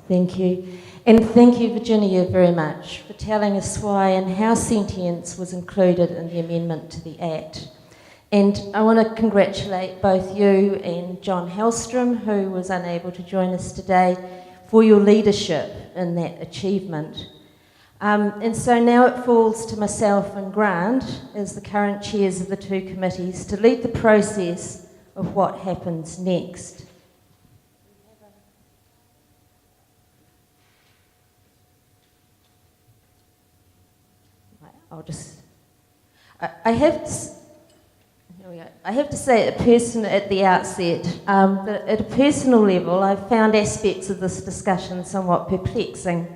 Thank you. And thank you, Virginia, very much for telling us why and how sentience was included in the amendment to the Act. And I want to congratulate both you and John Hellstrom, who was unable to join us today, for your leadership in that achievement. And so now it falls to myself and Grant, as the current chairs of the two committees, to lead the process of what happens next. I have to say at the outset that at a personal level, I've found aspects of this discussion somewhat perplexing.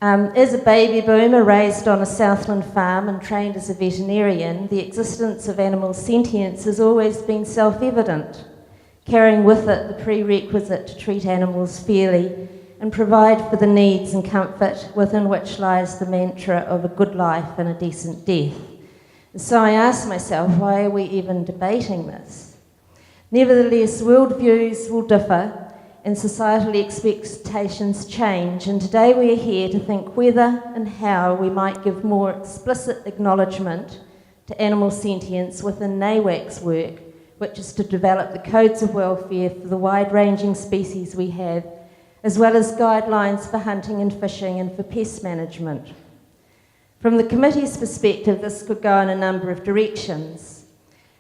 As a baby boomer raised on a Southland farm and trained as a veterinarian, the existence of animal sentience has always been self-evident, carrying with it the prerequisite to treat animals fairly and provide for the needs and comfort within which lies the mantra of a good life and a decent death. And so I ask myself, why are we even debating this? Nevertheless, worldviews will differ and societal expectations change, and today we are here to think whether and how we might give more explicit acknowledgement to animal sentience within NAWAC's work, which is to develop the codes of welfare for the wide-ranging species we have, as well as guidelines for hunting and fishing and for pest management. From the committee's perspective, this could go in a number of directions.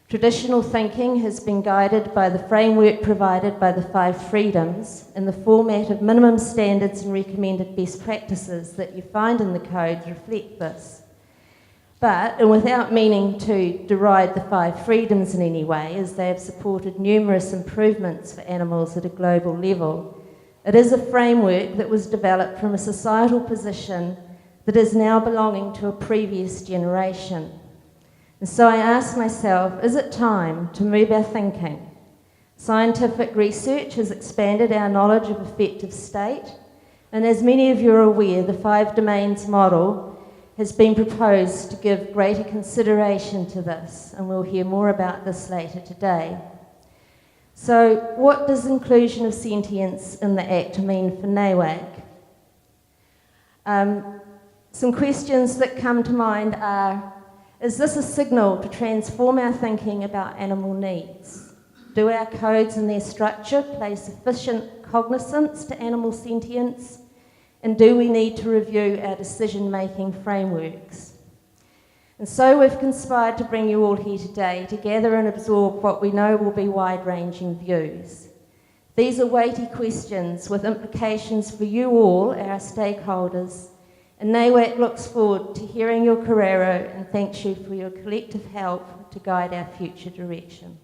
Traditional thinking has been guided by the framework provided by the 5 freedoms and the format of minimum standards and recommended best practices that you find in the codes reflect this. But, and without meaning to deride the 5 freedoms in any way, as they have supported numerous improvements for animals at a global level, it is a framework that was developed from a societal position that is now belonging to a previous generation. And so I ask myself, is it time to move our thinking? Scientific research has expanded our knowledge of effective state, and as many of you are aware, the 5 domains model has been proposed to give greater consideration to this, and we'll hear more about this later today. So what does inclusion of sentience in the Act mean for NAWAC? Some questions that come to mind are, is this a signal to transform our thinking about animal needs? Do our codes and their structure place sufficient cognizance to animal sentience? And do we need to review our decision-making frameworks? And so we've conspired to bring you all here today to gather and absorb what we know will be wide-ranging views. These are weighty questions with implications for you all, our stakeholders, and NAWAC looks forward to hearing your Karero and thanks you for your collective help to guide our future direction.